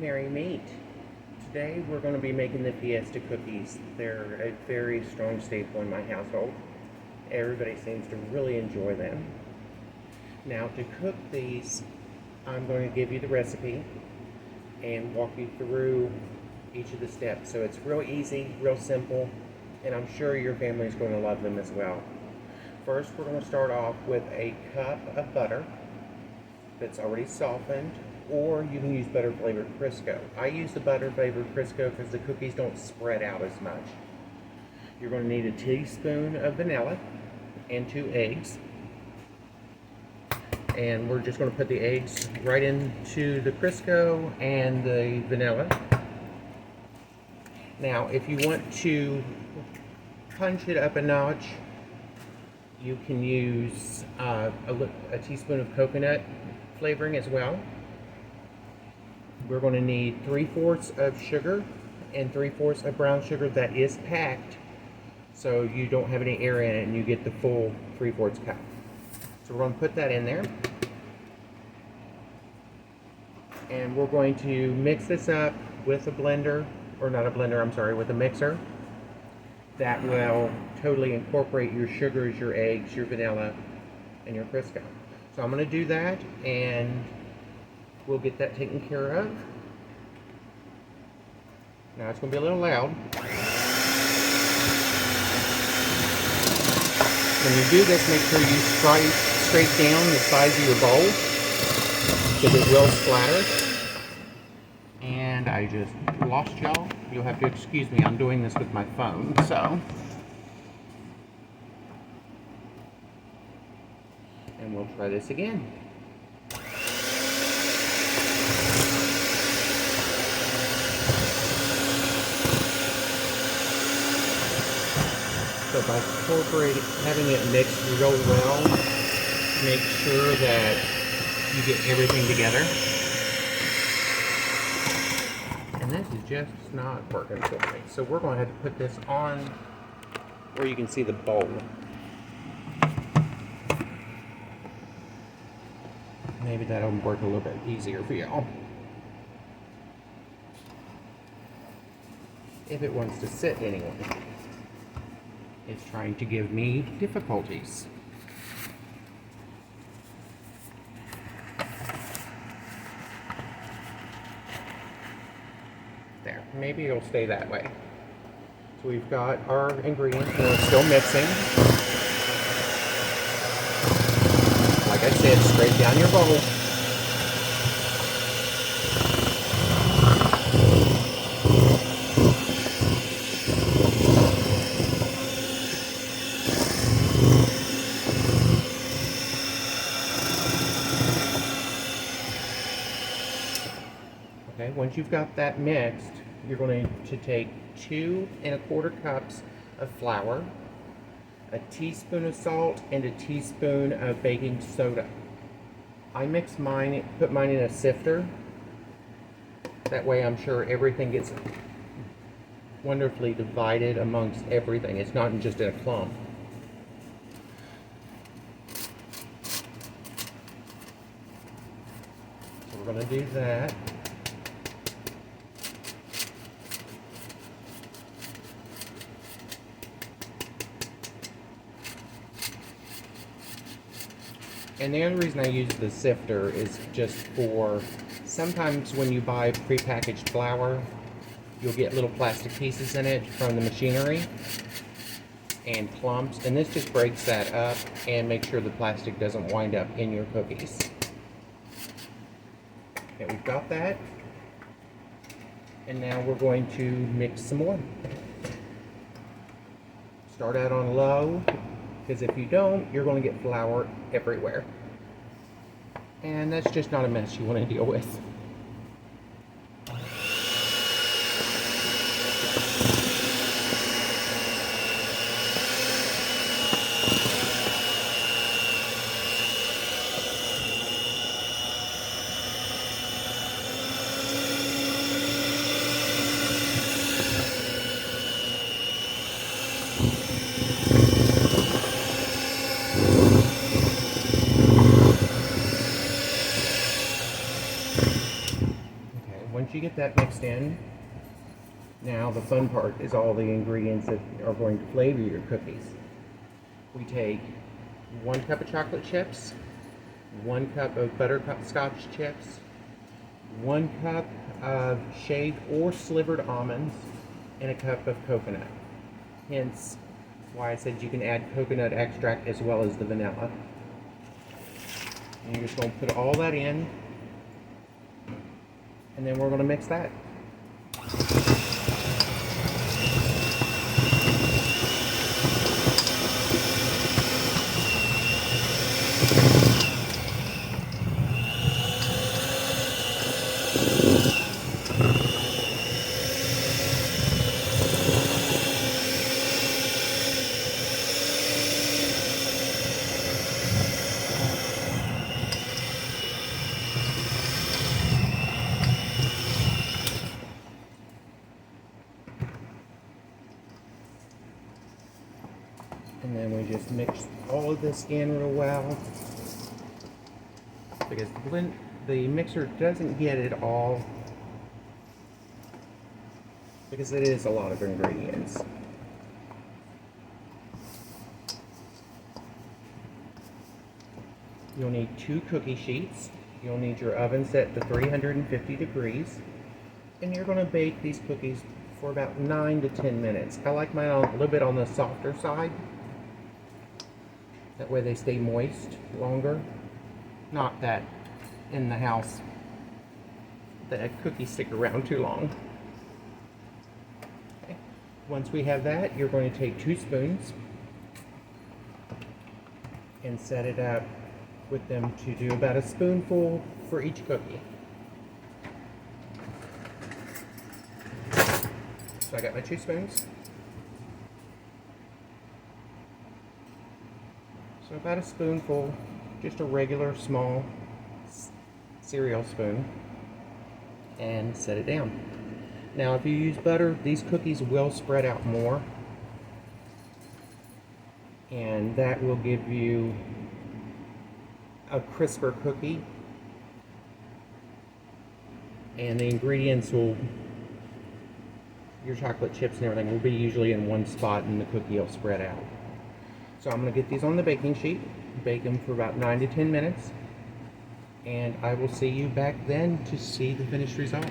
Merry Meat. Today we're going to be making the Fiesta cookies. They're a very strong staple in my household. Everybody seems to really enjoy them. Now to cook these, I'm going to give you the recipe and walk you through each of the steps. So it's real easy, real simple, and I'm sure your family is going to love them as well. First, we're going to start off with a cup of butter that's already softened, or you can use butter flavored Crisco. I use the butter flavored Crisco because the cookies don't spread out as much. You're going to need a teaspoon of vanilla and 2 eggs. And we're just going to put the eggs right into the Crisco and the vanilla. Now, if you want to punch it up a notch, you can use a teaspoon of coconut flavoring as well. We're going to need 3/4 of sugar and 3/4 of brown sugar that is packed, so you don't have any air in it and you get the full 3/4 cup. So we're going to put that in there, and we're going to mix this up with a blender, or not a blender, I'm sorry, with a mixer that will totally incorporate your sugars, your eggs, your vanilla, and your Crisco. So I'm going to do that, and we'll get that taken care of. Now it's going to be a little loud. When you do this, make sure you scrape down the size of your bowl because it will splatter. And I just lost y'all. You'll have to excuse me, I'm doing this with my phone, so. And we'll try this again. So by having it mixed real well, make sure that you get everything together. And this is just not working for me. So we're going to have to put this on where you can see the bowl. Maybe that'll work a little bit easier for y'all. If it wants to sit anyway. It's trying to give me difficulties. There, maybe it'll stay that way. So we've got our ingredients, and we're still mixing. Like I said, straight down your bowl. Okay, once you've got that mixed, you're going to take 2 1/4 cups of flour, a teaspoon of salt, and a teaspoon of baking soda. I mix mine, put mine in a sifter. That way I'm sure everything gets wonderfully divided amongst everything. It's not just in a clump. So we're going to do that. And the only reason I use the sifter is just for, sometimes when you buy prepackaged flour, you'll get little plastic pieces in it from the machinery and clumps, and this just breaks that up and makes sure the plastic doesn't wind up in your cookies. Okay, we've got that. And now we're going to mix some more. Start out on low, because if you don't, you're going to get flour everywhere. And that's just not a mess you want to deal with. Once you get that mixed in, now the fun part is all the ingredients that are going to flavor your cookies. We take 1 cup of chocolate chips, 1 cup of butterscotch chips, 1 cup of shaved or slivered almonds, and a cup of coconut. Hence why I said you can add coconut extract as well as the vanilla. And you're just going to put all that in, and then we're going to mix that. And then we just mix all of this in real well, because the mixer doesn't get it all, because it is a lot of ingredients. You'll need 2 cookie sheets. You'll need your oven set to 350 degrees, and you're going to bake these cookies for about 9 to 10 minutes. I like mine a little bit on the softer side. That way they stay moist longer. Not that in the house the cookies stick around too long. Okay. Once we have that, you're going to take 2 spoons and set it up with them to do about a spoonful for each cookie. So I got my 2 spoons. So about a spoonful, just a regular small cereal spoon, and set it down. Now if you use butter, these cookies will spread out more, and that will give you a crisper cookie, and the ingredients will, your chocolate chips and everything will be usually in one spot, and the cookie will spread out. So I'm going to get these on the baking sheet, bake them for about 9 to 10 minutes, and I will see you back then to see the finished result.